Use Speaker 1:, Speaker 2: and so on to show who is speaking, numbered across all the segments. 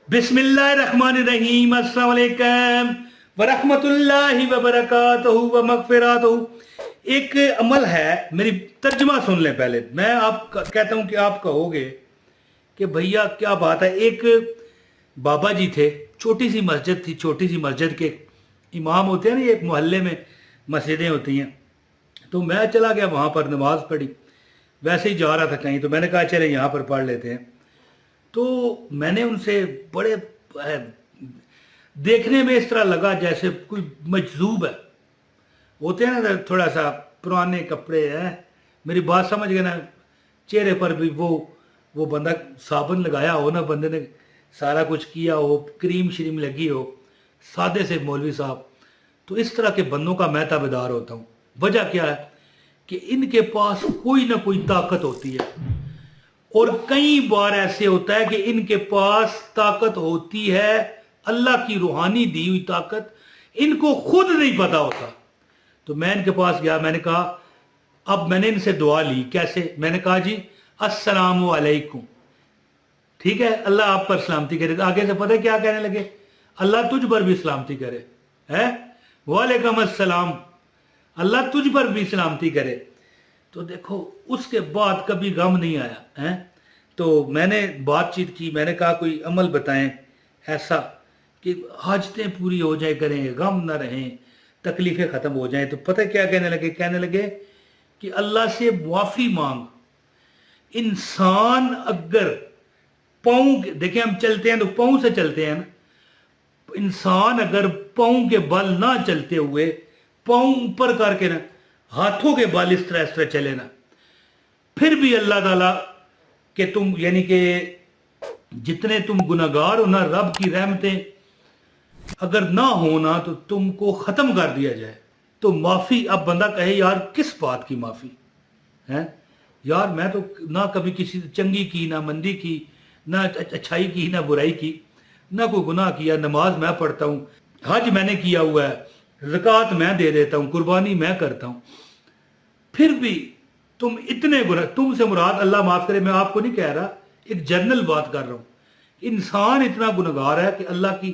Speaker 1: बिस्मिल्लाहिर्रहमानिर्रहीम, अस्सलाम वालेकुम वरहमतुल्लाहि वबरकातुहू व मगफिरतुहू। एक अमल है, मेरी तर्जमा सुन लें पहले। मैं आप कहता हूं कि आप कहोगे कि भैया क्या बात है। एक बाबा जी थे, छोटी सी मस्जिद थी, छोटी सी मस्जिद के इमाम होते हैं ना, एक मोहल्ले में मस्जिदें होती हैं। तो मैं चला गया वहाँ पर, नमाज पढ़ी, वैसे ही जा रहा था कहीं, तो मैंने कहा चले यहाँ पर पढ़ लेते हैं। तो मैंने उनसे बड़े देखने में इस तरह लगा जैसे कोई मजजूब है, होते हैं ना थोड़ा सा पुराने कपड़े हैं, मेरी बात समझ गए ना। चेहरे पर भी वो बंदा साबुन लगाया हो ना, बंदे ने सारा कुछ किया हो, क्रीम श्रीम लगी हो, सादे से मौलवी साहब। तो इस तरह के बंदों का मैं ताबेदार होता हूँ। वजह क्या है कि इनके पास कोई ना कोई ताकत होती है, और कई बार ऐसे होता है कि इनके पास ताकत होती है, अल्लाह की रूहानी दी हुई ताकत, इनको खुद नहीं पता होता। तो मैं इनके पास गया, मैंने कहा, अब मैंने इनसे दुआ ली। कैसे? मैंने कहा जी अस्सलामु अलैकुम, ठीक है, अल्लाह आप पर सलामती करे। आगे से पता है क्या कहने लगे? अल्लाह तुझ पर भी सलामती करे। है वालेकुम अस्सलाम, अल्लाह तुझ पर भी सलामती करे। तो देखो, उसके बाद कभी गम नहीं आया है। तो मैंने बातचीत की, मैंने कहा कोई अमल बताएं ऐसा कि हाजतें पूरी हो जाए करें, गम ना रहें, तकलीफें ख़त्म हो जाएं। तो पता क्या कहने लगे? कहने लगे कि अल्लाह से मुआफ़ी मांग। इंसान अगर पाँव, देखिए हम चलते हैं तो पाँव से चलते हैं ना, इंसान अगर पाँव के बल ना चलते हुए पाँव ऊपर करके ना, हाथों के बल इस तरह चले ना, फिर भी अल्लाह ताला के तुम, यानी कि जितने तुम गुनाहगार हो ना, रब की रहमतें अगर ना हो ना, तो तुमको ख़त्म कर दिया जाए। तो माफ़ी, अब बंदा कहे यार किस बात की माफ़ी है यार, मैं तो ना कभी किसी चंगी की, ना मंदी की, ना अच्छाई की, ना बुराई की, ना कोई गुनाह किया, नमाज मैं पढ़ता हूँ, हज मैंने किया हुआ है, ज़कात मैं दे देता हूँ, कुर्बानी मैं करता हूँ, फिर भी तुम इतने गुनाह। तुमसे मुराद अल्लाह माफ़ करे, मैं आपको नहीं कह रहा, एक जनरल बात कर रहा हूँ। इंसान इतना गुनहगार है कि अल्लाह की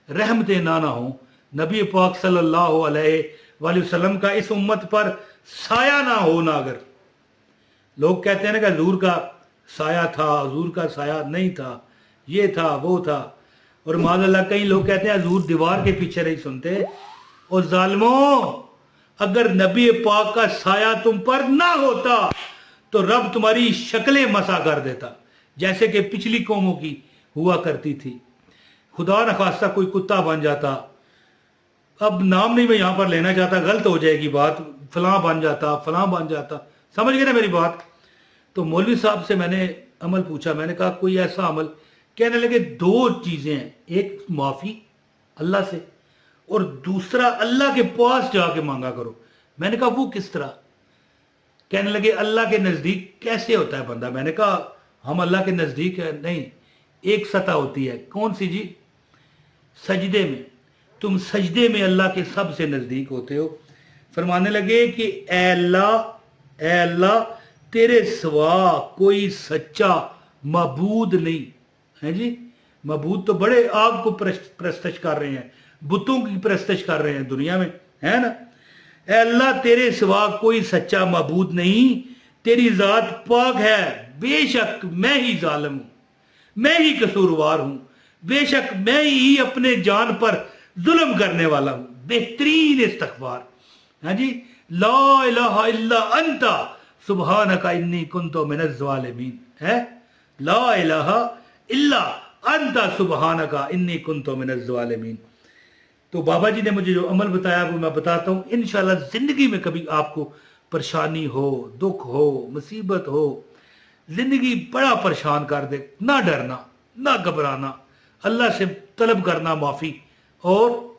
Speaker 1: रहमतें ना हो, नबी पाक सल्लल्लाहु अलैहि वसल्लम का इस उम्मत पर साया ना हो ना। अगर लोग कहते हैं ना कि हजूर का साया था, हजूर का साया नहीं था, ये था वो था, और माज़अल्लाह कई लोग कहते हैं हजूर दीवार के पीछे नहीं सुनते। और जालिमों, अगर नबी पाक का साया तुम पर ना होता तो रब तुम्हारी शक्लें मसा कर देता, जैसे कि पिछली कौमों की हुआ करती थी। खुदा न खास्ता कोई कुत्ता बन जाता, अब नाम नहीं मैं यहाँ पर लेना चाहता, गलत हो जाएगी बात, फलां बन जाता, फलां बन जाता, समझ गए ना मेरी बात। तो मौलवी साहब से मैंने अमल पूछा, मैंने कहा कोई ऐसा अमल। कहने लगे दो चीज़ें हैं, एक माफ़ी अल्लाह से, और दूसरा अल्लाह के पास जाके मांगा करो। मैंने कहा वो किस तरह? कहने लगे अल्लाह के नज़दीक कैसे होता है बंदा? मैंने कहा हम अल्लाह के नज़दीक है नहीं, एक सतह होती है। कौन सी जी? सजदे में। तुम सजदे में अल्लाह के सबसे नज़दीक होते हो। फरमाने लगे कि ऐ अल्लाह, तेरे सिवा कोई सच्चा मबूद नहीं है जी। मबूद तो बड़े आग को प्रस्तश कर रहे हैं, बुतों की प्रस्तश कर रहे हैं दुनिया में, है ना। ऐ अल्लाह, तेरे सिवा कोई सच्चा मबूद नहीं, तेरी ज़ात पाक है, बेशक मैं ही जालिम हूँ, मैं ही कसूरवार हूँ, बेशक मैं ही अपने जान पर जुल्म करने वाला हूँ। बेहतरीन इस्तग़फ़ार, हाँ जी, ला इलाहा इल्ला अंता सुब्हानका इन्नी कुन्तु मिनज़ ज़ालिमीन, है ला इलाहा इल्ला अंता सुब्हानका इन्नी कुन्तु मिनज़ ज़ालिमीन। तो बाबा जी ने मुझे जो अमल बताया वो मैं बताता हूँ। इंशाल्लाह ज़िंदगी में कभी आपको परेशानी हो, दुख हो, मुसीबत हो, ज़िंदगी बड़ा परेशान कर दे, ना डरना, ना घबराना, अल्लाह से तलब करना माफ़ी, और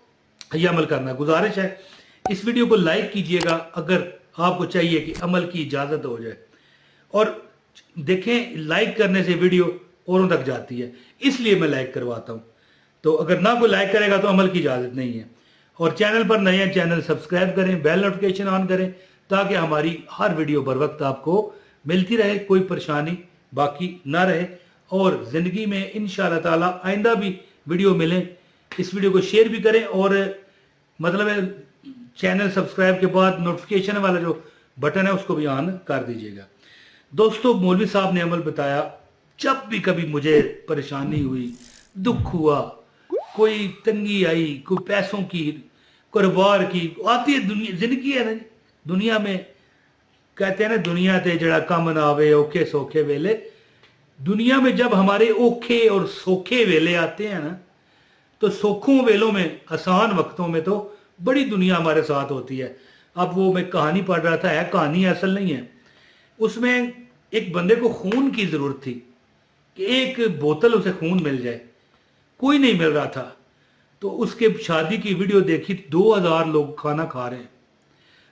Speaker 1: ये अमल करना। गुजारिश है इस वीडियो को लाइक कीजिएगा अगर आपको चाहिए कि अमल की इजाज़त हो जाए। और देखें, लाइक करने से वीडियो औरों तक जाती है, इसलिए मैं लाइक करवाता हूँ। तो अगर ना कोई लाइक करेगा तो अमल की इजाज़त नहीं है। और चैनल पर नए हैं, चैनल सब्सक्राइब करें, बेल नोटिफिकेशन ऑन करें, ताकि हमारी हर वीडियो बर वक्त आपको मिलती रहे, कोई परेशानी बाकी ना रहे। और ज़िंदगी में इंशाअल्लाह ताला आइंदा भी वीडियो मिलें। इस वीडियो को शेयर भी करें और मतलब है चैनल सब्सक्राइब के बाद नोटिफिकेशन वाला जो बटन है उसको भी ऑन कर दीजिएगा। दोस्तों, मौलवी साहब ने अमल बताया, जब भी कभी मुझे परेशानी हुई, दुख हुआ, कोई तंगी आई, कोई पैसों की, कारोबार की आती है, दुनिया जिंदगी है ना, दुनिया में कहते हैं ना, दुनिया ते जड़ा कम ना आवे औखे सौखे वेले। दुनिया में जब हमारे औखे और सौखे वेले आते हैं ना, तो सौखों वेलों में, आसान वक्तों में तो बड़ी दुनिया हमारे साथ होती है। अब वो मैं कहानी पढ़ रहा था, है कहानी असल नहीं है, उसमें एक बंदे को खून की ज़रूरत थी कि एक बोतल उसे खून मिल जाए, कोई नहीं मिल रहा था। तो उसके शादी की वीडियो देखी, 2000 लोग खाना खा रहे हैं।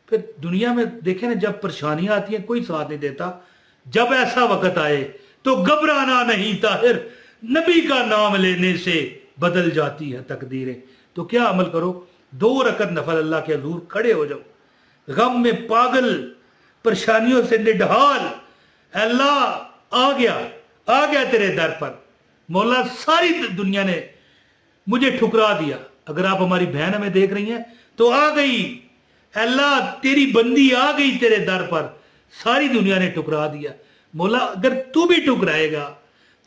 Speaker 1: फिर दुनिया में देखे ना, जब परेशानियां आती हैं कोई साथ नहीं देता। जब ऐसा वक्त आए तो घबराना नहीं ताहिर, नबी का नाम लेने से बदल जाती है तकदीरें। तो क्या अमल करो, 2 रकत नफल अल्लाह के हजूर खड़े हो जाओ, गम में पागल, परेशानियों से निढाल, अल्लाह आ गया तेरे दर पर। मौला, सारी दुनिया ने मुझे ठुकरा दिया। अगर आप हमारी बहन हमें देख रही हैं तो आ गई, अल्लाह तेरी बंदी आ गई तेरे दर पर, सारी दुनिया ने ठुकरा दिया। मौला, अगर तू भी ठुकराएगा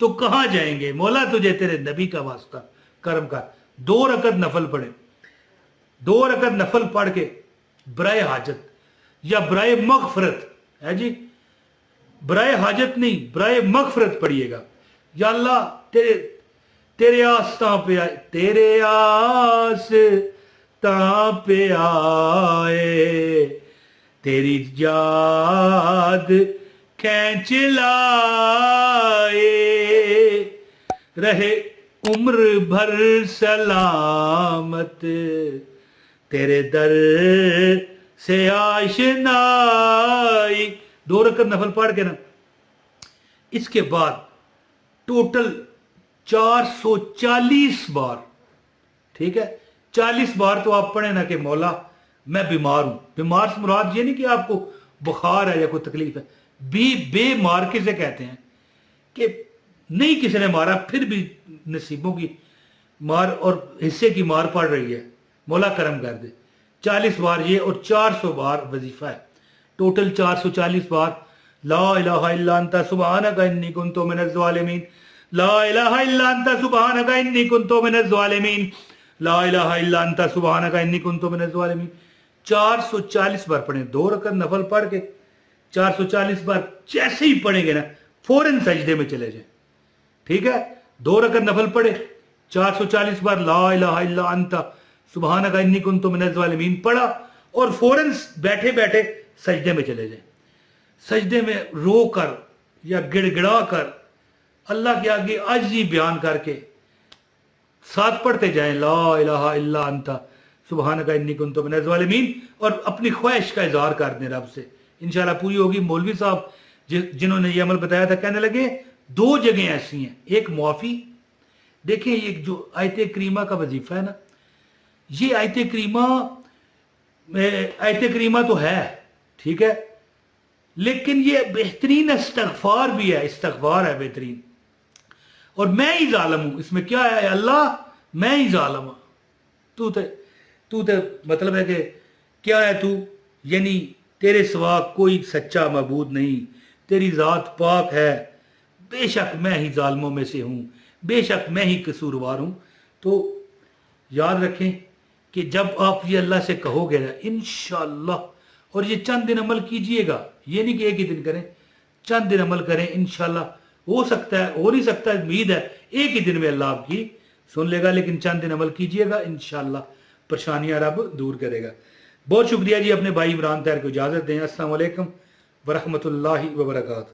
Speaker 1: तो कहां जाएंगे। मौला, तुझे तेरे नबी का वास्ता करम कर। 2 रकत नफल पढ़े, 2 रकत नफल पढ़ के बराए हाजत या बराए मगफरत है जी, बराए हाजत नहीं, बराए मगफरत पढ़िएगा। या अल्लाह तेरे आस्था पे आए, तेरे आस्था पे आए, तेरी याद खींच लाए, रहे उम्र भर सलामत, तेरे दर से आशनाई। 2 रकत नफल पढ़ के ना, इसके बाद टोटल 440 बार, ठीक है, 40 बार तो आप पढ़े ना कि मौला मैं बीमार हूं। बीमार से मुराद ये नहीं कि आपको बुखार है या कोई तकलीफ है, बेमार किसे कहते हैं कि नहीं किसी ने मारा फिर भी नसीबों की मार और हिस्से की मार पड़ रही है, मौला करम कर दे। 40 बार ये और 400 बार वजीफा है, टोटल 440 बार ला इलाहा इल्ला अंता सुब्हानका इन्नी कुन्तु मिनज़ ज़ालिमीन, ला इलाहा इल्ला अंता सुब्हानका इन्नी कुन्तु मिनज़ ज़ालिमीन, ला इलाहा इल्ला अंता सुब्हानका इन्नी कुन्तु मिनज़ ज़ालिमीन। 440 बार पढ़े, 2 रकत नफल पढ़ के 440 बार जैसे ही पढ़ेंगे ना फौरन सजदे में चले जाए, ठीक है। 2 रकत नफल पढ़े, 440 बार ला इलाहा इल्ला अंता सुब्हानका इन्नी कुन्तु मिनज़ ज़ालिमीन पढ़ा और फौरन बैठे बैठे सजदे में चले जाए। सजदे में रो कर या गिड़गिड़ा कर अल्लाह के आगे आजिज़ी बयान करके साथ पढ़ते जाएं, ला इलाहा इल्ला अंता सुब्हानका इन्नी कुन्तु मिनज़ ज़ालिमीन, और अपनी ख्वाहिश का इजहार कर दें रब से, इंशाल्लाह पूरी होगी। मौलवी साहब जिन्होंने ये अमल बताया था कहने लगे 2 जगह ऐसी हैं, एक मुआफ़ी, देखिए ये जो आयत करीमा का वजीफा है ना, ये आयत करीमा तो है, ठीक है, लेकिन ये बेहतरीन इस्तग़फ़ार भी है, इस्तग़फ़ार है बेहतरीन। और मैं ही जालिम हूं, इसमें क्या है, अल्लाह मैं ही जालिम हूं, तू ते मतलब है कि क्या है तू, यानी तेरे सिवा कोई सच्चा मबूद नहीं, तेरी ज़ात पाक है, बेशक मैं ही जालिमों में से हूँ, बेशक मैं ही कसूरवार हूँ। तो याद रखें कि जब आप ये अल्लाह से कहोगे ना इंशाअल्लाह, और ये चंद दिन अमल कीजिएगा, ये नहीं कि एक ही दिन करें, चंद दिन अमल करें, इंशाअल्लाह हो सकता है, हो नहीं सकता, उम्मीद है एक ही दिन में अल्लाह आपकी सुन लेगा, लेकिन चंद दिन अमल कीजिएगा, इंशाअल्लाह परेशानियां रब दूर करेगा। बहुत शुक्रिया जी, अपने भाई इमरान ताहिर को इजाज़त दें। अस्सलाम वालेकुम व रहमतुल्लाहि व बरकातहू।